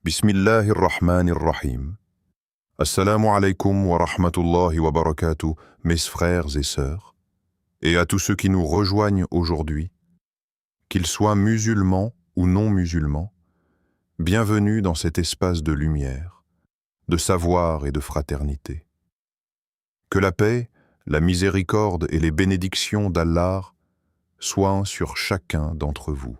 Bismillahirrahmanirrahim. Assalamu alaikum wa rahmatullahi wa barakatuh, mes frères et sœurs, et à tous ceux qui nous rejoignent aujourd'hui, qu'ils soient musulmans ou non musulmans, bienvenue dans cet espace de lumière, de savoir et de fraternité. Que la paix, la miséricorde et les bénédictions d'Allah soient sur chacun d'entre vous.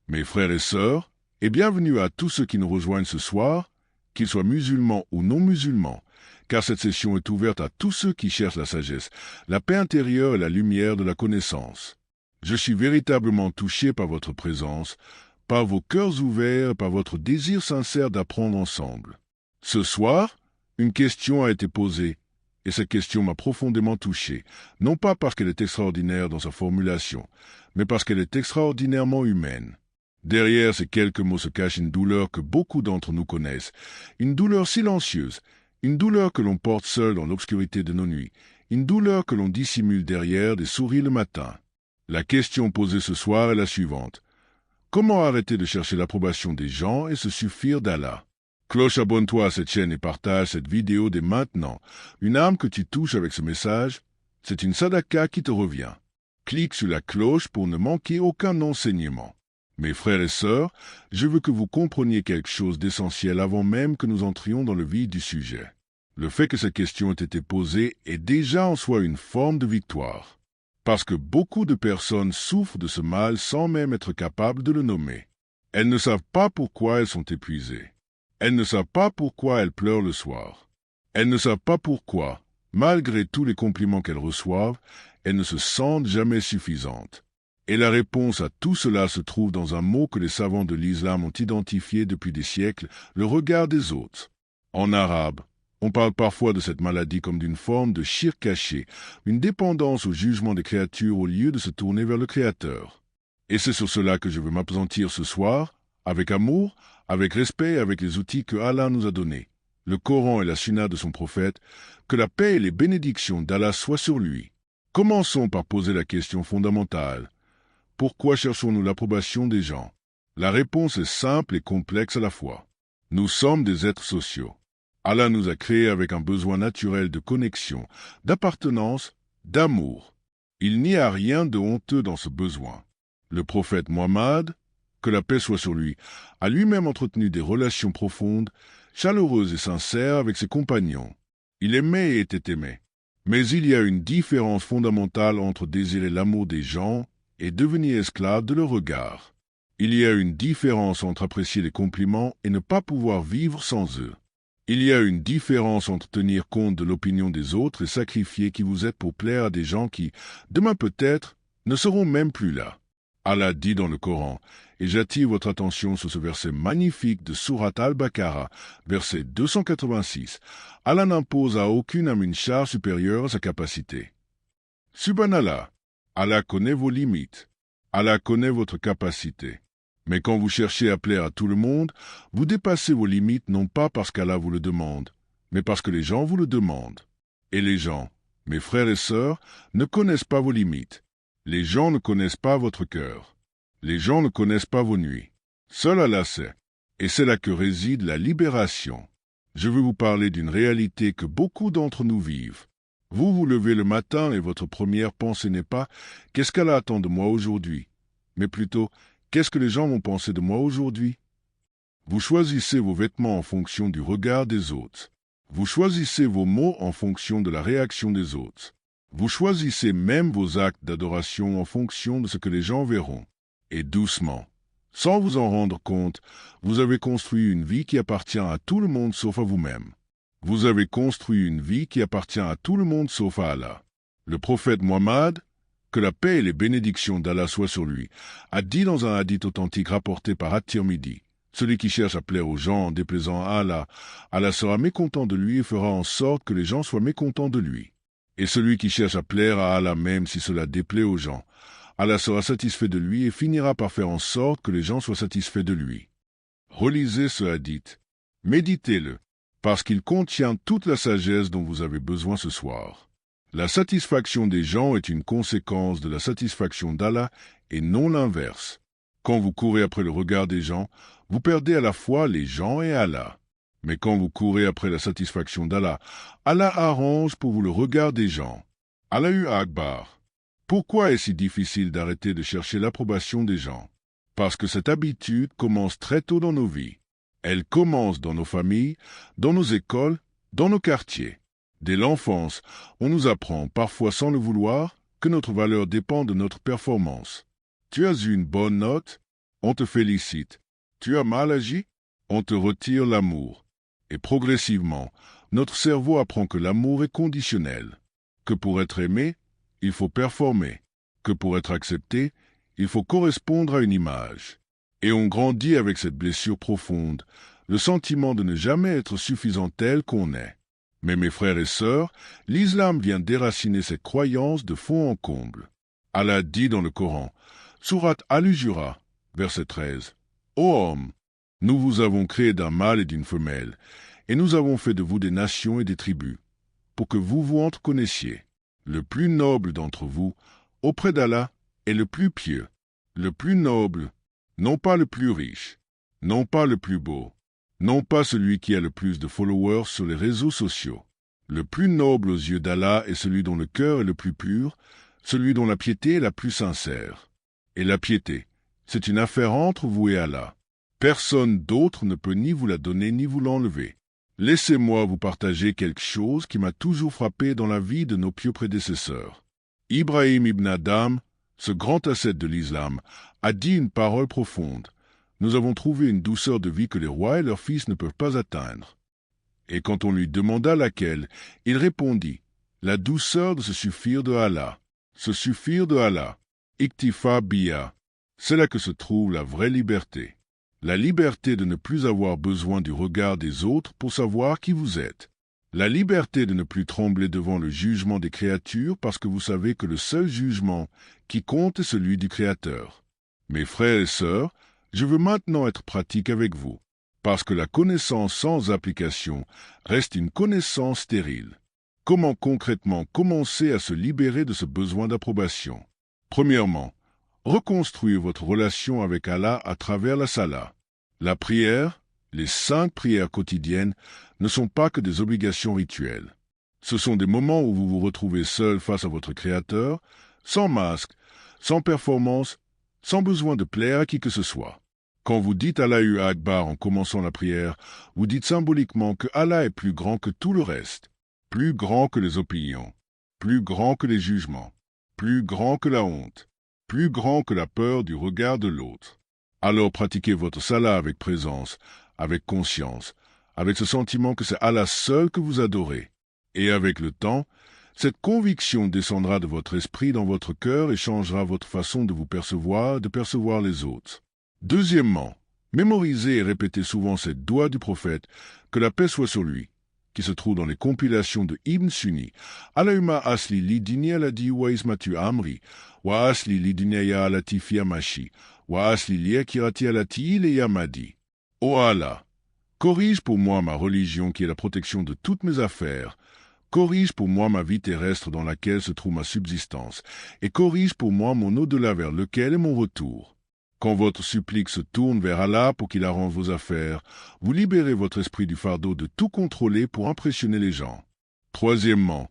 Mes frères et sœurs, et bienvenue à tous ceux qui nous rejoignent ce soir, qu'ils soient musulmans ou non musulmans, car cette session est ouverte à tous ceux qui cherchent la sagesse, la paix intérieure et la lumière de la connaissance. Je suis véritablement touché par votre présence, par vos cœurs ouverts, par votre désir sincère d'apprendre ensemble. Ce soir, une question a été posée, et cette question m'a profondément touché, non pas parce qu'elle est extraordinaire dans sa formulation, mais parce qu'elle est extraordinairement humaine. Derrière ces quelques mots se cache une douleur que beaucoup d'entre nous connaissent, une douleur silencieuse, une douleur que l'on porte seul dans l'obscurité de nos nuits, une douleur que l'on dissimule derrière des souris le matin. La question posée ce soir est la suivante. Comment arrêter de chercher l'approbation des gens et se suffire d'Allah? Cloche, abonne-toi à cette chaîne et partage cette vidéo dès maintenant. Une âme que tu touches avec ce message, c'est une sadaka qui te revient. Clique sur la cloche pour ne manquer aucun enseignement. Mes frères et sœurs, je veux que vous compreniez quelque chose d'essentiel avant même que nous entrions dans le vif du sujet. Le fait que cette question ait été posée est déjà en soi une forme de victoire. Parce que beaucoup de personnes souffrent de ce mal sans même être capables de le nommer. Elles ne savent pas pourquoi elles sont épuisées. Elles ne savent pas pourquoi elles pleurent le soir. Elles ne savent pas pourquoi, malgré tous les compliments qu'elles reçoivent, elles ne se sentent jamais suffisantes. Et la réponse à tout cela se trouve dans un mot que les savants de l'islam ont identifié depuis des siècles, le regard des autres. En arabe, on parle parfois de cette maladie comme d'une forme de shirk caché, une dépendance au jugement des créatures au lieu de se tourner vers le Créateur. Et c'est sur cela que je veux m'appesantir ce soir, avec amour, avec respect et avec les outils que Allah nous a donnés, le Coran et la Sunna de son prophète, que la paix et les bénédictions d'Allah soient sur lui. Commençons par poser la question fondamentale. Pourquoi cherchons-nous l'approbation des gens? La réponse est simple et complexe à la fois. Nous sommes des êtres sociaux. Allah nous a créés avec un besoin naturel de connexion, d'appartenance, d'amour. Il n'y a rien de honteux dans ce besoin. Le prophète Mohammed, que la paix soit sur lui, a lui-même entretenu des relations profondes, chaleureuses et sincères avec ses compagnons. Il aimait et était aimé. Mais il y a une différence fondamentale entre désirer l'amour des gens et devenir esclave de leur regard. Il y a une différence entre apprécier les compliments et ne pas pouvoir vivre sans eux. Il y a une différence entre tenir compte de l'opinion des autres et sacrifier qui vous êtes pour plaire à des gens qui, demain peut-être, ne seront même plus là. Allah dit dans le Coran, et j'attire votre attention sur ce verset magnifique de Surat Al-Baqarah, verset 286. Allah n'impose à aucune âme une charge supérieure à sa capacité. Subhanallah. Allah connaît vos limites. Allah connaît votre capacité. Mais quand vous cherchez à plaire à tout le monde, vous dépassez vos limites non pas parce qu'Allah vous le demande, mais parce que les gens vous le demandent. Et les gens, mes frères et sœurs, ne connaissent pas vos limites. Les gens ne connaissent pas votre cœur. Les gens ne connaissent pas vos nuits. Seul Allah sait. Et c'est là que réside la libération. Je veux vous parler d'une réalité que beaucoup d'entre nous vivent. Vous vous levez le matin et votre première pensée n'est pas « Qu'est-ce qu'Allah attend de moi aujourd'hui ?» mais plutôt « Qu'est-ce que les gens vont penser de moi aujourd'hui ?» Vous choisissez vos vêtements en fonction du regard des autres. Vous choisissez vos mots en fonction de la réaction des autres. Vous choisissez même vos actes d'adoration en fonction de ce que les gens verront. Et doucement, sans vous en rendre compte, vous avez construit une vie qui appartient à tout le monde sauf à vous-même. Vous avez construit une vie qui appartient à tout le monde sauf à Allah. Le prophète Mohammed, que la paix et les bénédictions d'Allah soient sur lui, a dit dans un hadith authentique rapporté par At-Tirmidhi, celui qui cherche à plaire aux gens en déplaisant à Allah, Allah sera mécontent de lui et fera en sorte que les gens soient mécontents de lui. Et celui qui cherche à plaire à Allah même si cela déplaît aux gens, Allah sera satisfait de lui et finira par faire en sorte que les gens soient satisfaits de lui. Relisez ce hadith, méditez-le, parce qu'il contient toute la sagesse dont vous avez besoin ce soir. La satisfaction des gens est une conséquence de la satisfaction d'Allah et non l'inverse. Quand vous courez après le regard des gens, Vous perdez à la fois les gens et Allah. Mais quand vous courez après la satisfaction d'Allah, Allah arrange pour vous le regard des gens. Allahu Akbar. Pourquoi est-ce si difficile d'arrêter de chercher l'approbation des gens? Parce que cette habitude commence très tôt dans nos vies. Elle commence dans nos familles, dans nos écoles, dans nos quartiers. Dès l'enfance, on nous apprend, parfois sans le vouloir, que notre valeur dépend de notre performance. Tu as eu une bonne note, on te félicite. Tu as mal agi, on te retire l'amour. Et progressivement, notre cerveau apprend que l'amour est conditionnel, que pour être aimé, il faut performer, que pour être accepté, il faut correspondre à une image. Et on grandit avec cette blessure profonde, le sentiment de ne jamais être suffisant tel qu'on est. Mais mes frères et sœurs, l'islam vient déraciner cette croyance de fond en comble. Allah dit dans le Coran, Sourate Al-Hujura, verset 13, « Ô homme, nous vous avons créé d'un mâle et d'une femelle, et nous avons fait de vous des nations et des tribus, pour que vous vous entre connaissiez. Le plus noble d'entre vous, auprès d'Allah, est le plus pieux, le plus noble, non pas le plus riche, non pas le plus beau, non pas celui qui a le plus de followers sur les réseaux sociaux. Le plus noble aux yeux d'Allah est celui dont le cœur est le plus pur, celui dont la piété est la plus sincère. Et la piété, c'est une affaire entre vous et Allah. Personne d'autre ne peut ni vous la donner ni vous l'enlever. Laissez-moi vous partager quelque chose qui m'a toujours frappé dans la vie de nos pieux prédécesseurs. Ibrahim ibn Adam, ce grand ascète de l'islam, a dit une parole profonde. Nous avons trouvé une douceur de vie que les rois et leurs fils ne peuvent pas atteindre. Et quand on lui demanda laquelle, il répondit, la douceur de se suffire de Allah. Se suffire de Allah. Iktifa biya. C'est là que se trouve la vraie liberté. La liberté de ne plus avoir besoin du regard des autres pour savoir qui vous êtes. La liberté de ne plus trembler devant le jugement des créatures parce que vous savez que le seul jugement qui compte est celui du Créateur. Mes frères et sœurs, je veux maintenant être pratique avec vous, parce que la connaissance sans application reste une connaissance stérile. Comment concrètement commencer à se libérer de ce besoin d'approbation? Premièrement, reconstruire votre relation avec Allah à travers la salat. La prière, les 5 prières quotidiennes, ne sont pas que des obligations rituelles. Ce sont des moments où vous vous retrouvez seul face à votre Créateur, sans masque, sans performance, sans besoin de plaire à qui que ce soit. Quand vous dites Allahu Akbar en commençant la prière, vous dites symboliquement que Allah est plus grand que tout le reste, plus grand que les opinions, plus grand que les jugements, plus grand que la honte, plus grand que la peur du regard de l'autre. Alors pratiquez votre salat avec présence, avec conscience, avec ce sentiment que c'est Allah seul que vous adorez. Et avec le temps, cette conviction descendra de votre esprit dans votre cœur et changera votre façon de vous percevoir, de percevoir les autres. Deuxièmement, mémorisez et répétez souvent cette doua du prophète, que la paix soit sur lui, qui se trouve dans les compilations de Ibn Sunni. Allahumma asli li dunya alati wa ismatu amri, wa asli li dunyaya alati fi amashi, wa asli li akirati alati ilayya madi. Ô Allah, corrige pour moi ma religion qui est la protection de toutes mes affaires, corrige pour moi ma vie terrestre dans laquelle se trouve ma subsistance, et corrige pour moi mon au-delà vers lequel est mon retour. Quand votre supplique se tourne vers Allah pour qu'il arrange vos affaires, vous libérez votre esprit du fardeau de tout contrôler pour impressionner les gens. Troisièmement,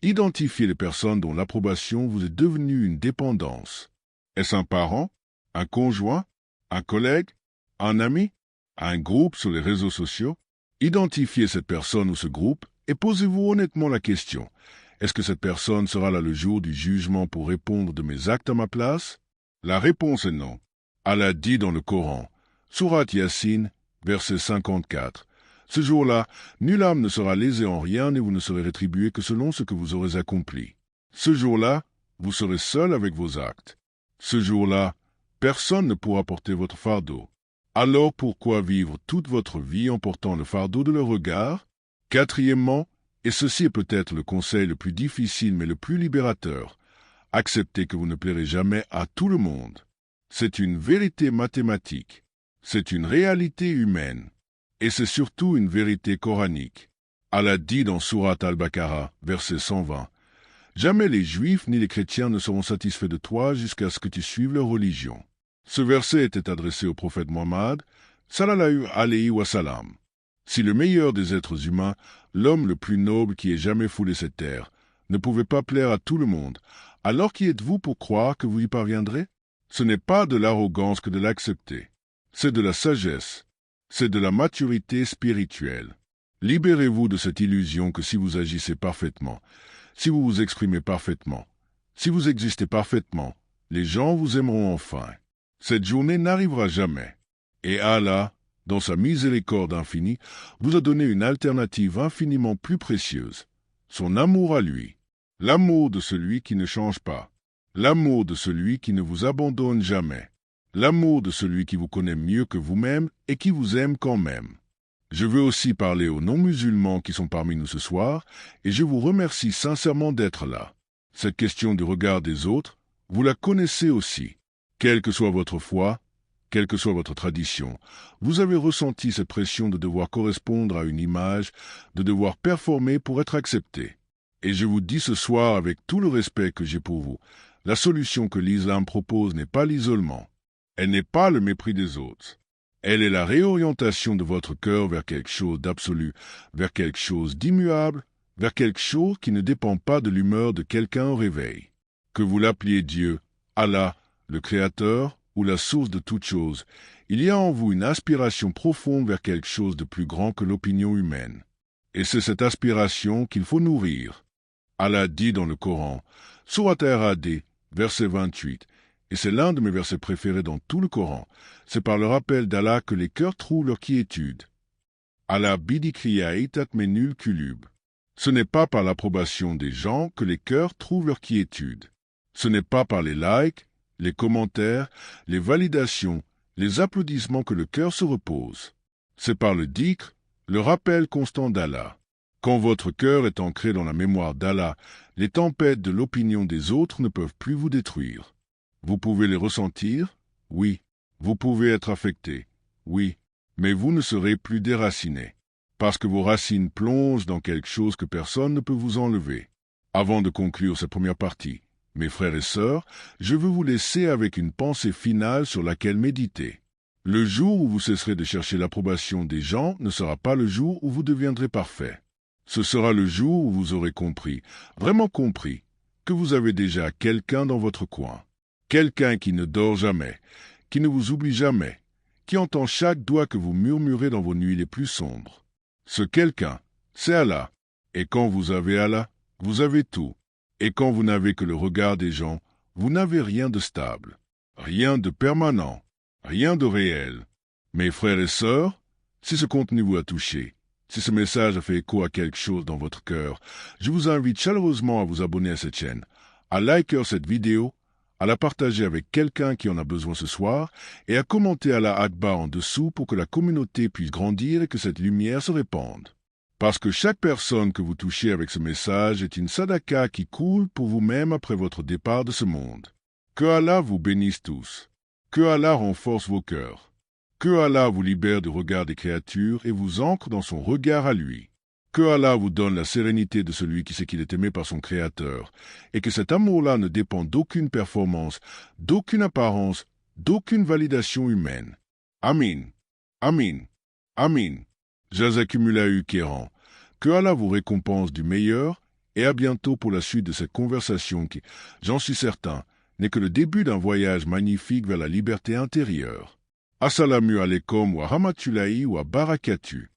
identifiez les personnes dont l'approbation vous est devenue une dépendance. Est-ce un parent, un conjoint, un collègue, un ami, un groupe sur les réseaux sociaux? Identifiez cette personne ou ce groupe et posez-vous honnêtement la question. Est-ce que cette personne sera là le jour du jugement pour répondre de mes actes à ma place? La réponse est non. Allah dit dans le Coran, Sourate Yassine, verset 54, « Ce jour-là, nulle âme ne sera lésée en rien et vous ne serez rétribué que selon ce que vous aurez accompli. Ce jour-là, vous serez seul avec vos actes. Ce jour-là, personne ne pourra porter votre fardeau. Alors pourquoi vivre toute votre vie en portant le fardeau de leur regard? Quatrièmement, et ceci est peut-être le conseil le plus difficile mais le plus libérateur, acceptez que vous ne plairez jamais à tout le monde. C'est une vérité mathématique, c'est une réalité humaine, et c'est surtout une vérité coranique. Allah dit dans Sourate Al-Baqarah, verset 120, « Jamais les Juifs ni les chrétiens ne seront satisfaits de toi jusqu'à ce que tu suives leur religion. » Ce verset était adressé au prophète Mohammed, Sallallahu alayhi wa salam. Si le meilleur des êtres humains, l'homme le plus noble qui ait jamais foulé cette terre, ne pouvait pas plaire à tout le monde, alors qui êtes-vous pour croire que vous y parviendrez? Ce n'est pas de l'arrogance que de l'accepter. C'est de la sagesse. C'est de la maturité spirituelle. Libérez-vous de cette illusion que si vous agissez parfaitement, si vous vous exprimez parfaitement, si vous existez parfaitement, les gens vous aimeront enfin. Cette journée n'arrivera jamais. Et Allah, dans sa miséricorde infinie, vous a donné une alternative infiniment plus précieuse. Son amour à lui. L'amour de celui qui ne change pas. L'amour de celui qui ne vous abandonne jamais. L'amour de celui qui vous connaît mieux que vous-même et qui vous aime quand même. Je veux aussi parler aux non-musulmans qui sont parmi nous ce soir, et je vous remercie sincèrement d'être là. Cette question du regard des autres, vous la connaissez aussi. Quelle que soit votre foi, quelle que soit votre tradition, vous avez ressenti cette pression de devoir correspondre à une image, de devoir performer pour être accepté. Et je vous dis ce soir avec tout le respect que j'ai pour vous, la solution que l'islam propose n'est pas l'isolement. Elle n'est pas le mépris des autres. Elle est la réorientation de votre cœur vers quelque chose d'absolu, vers quelque chose d'immuable, vers quelque chose qui ne dépend pas de l'humeur de quelqu'un au réveil. Que vous l'appeliez Dieu, Allah, le Créateur ou la source de toute chose, il y a en vous une aspiration profonde vers quelque chose de plus grand que l'opinion humaine. Et c'est cette aspiration qu'il faut nourrir. Allah dit dans le Coran, Surat Ar-Ra'd, verset 28, et c'est l'un de mes versets préférés dans tout le Coran, c'est par le rappel d'Allah que les cœurs trouvent leur quiétude. Allah bidikriya tatmenul kulub. Ce n'est pas par l'approbation des gens que les cœurs trouvent leur quiétude. Ce n'est pas par les likes, les commentaires, les validations, les applaudissements que le cœur se repose. C'est par le dhikr, le rappel constant d'Allah. Quand votre cœur est ancré dans la mémoire d'Allah, les tempêtes de l'opinion des autres ne peuvent plus vous détruire. Vous pouvez les ressentir? Oui. Vous pouvez être affecté? Oui. Mais vous ne serez plus déraciné. Parce que vos racines plongent dans quelque chose que personne ne peut vous enlever. Avant de conclure cette première partie, mes frères et sœurs, je veux vous laisser avec une pensée finale sur laquelle méditer. Le jour où vous cesserez de chercher l'approbation des gens ne sera pas le jour où vous deviendrez parfait. Ce sera le jour où vous aurez compris, vraiment compris, que vous avez déjà quelqu'un dans votre coin. Quelqu'un qui ne dort jamais, qui ne vous oublie jamais, qui entend chaque doigt que vous murmurez dans vos nuits les plus sombres. Ce quelqu'un, c'est Allah. Et quand vous avez Allah, vous avez tout. Et quand vous n'avez que le regard des gens, vous n'avez rien de stable, rien de permanent, rien de réel. Mes frères et sœurs, si ce contenu vous a touché, si ce message a fait écho à quelque chose dans votre cœur, je vous invite chaleureusement à vous abonner à cette chaîne, à liker cette vidéo, à la partager avec quelqu'un qui en a besoin ce soir et à commenter Allah Akbar en dessous pour que la communauté puisse grandir et que cette lumière se répande. Parce que chaque personne que vous touchez avec ce message est une sadaka qui coule pour vous-même après votre départ de ce monde. Que Allah vous bénisse tous. Que Allah renforce vos cœurs. Que Allah vous libère du regard des créatures et vous ancre dans son regard à lui. Que Allah vous donne la sérénité de celui qui sait qu'il est aimé par son Créateur, et que cet amour-là ne dépend d'aucune performance, d'aucune apparence, d'aucune validation humaine. Amin. Amin. Amin. Jazakumullahu khairan. Que Allah vous récompense du meilleur, et à bientôt pour la suite de cette conversation qui, j'en suis certain, n'est que le début d'un voyage magnifique vers la liberté intérieure. Assalamu alaikum wa rahmatullahi wa barakatuh.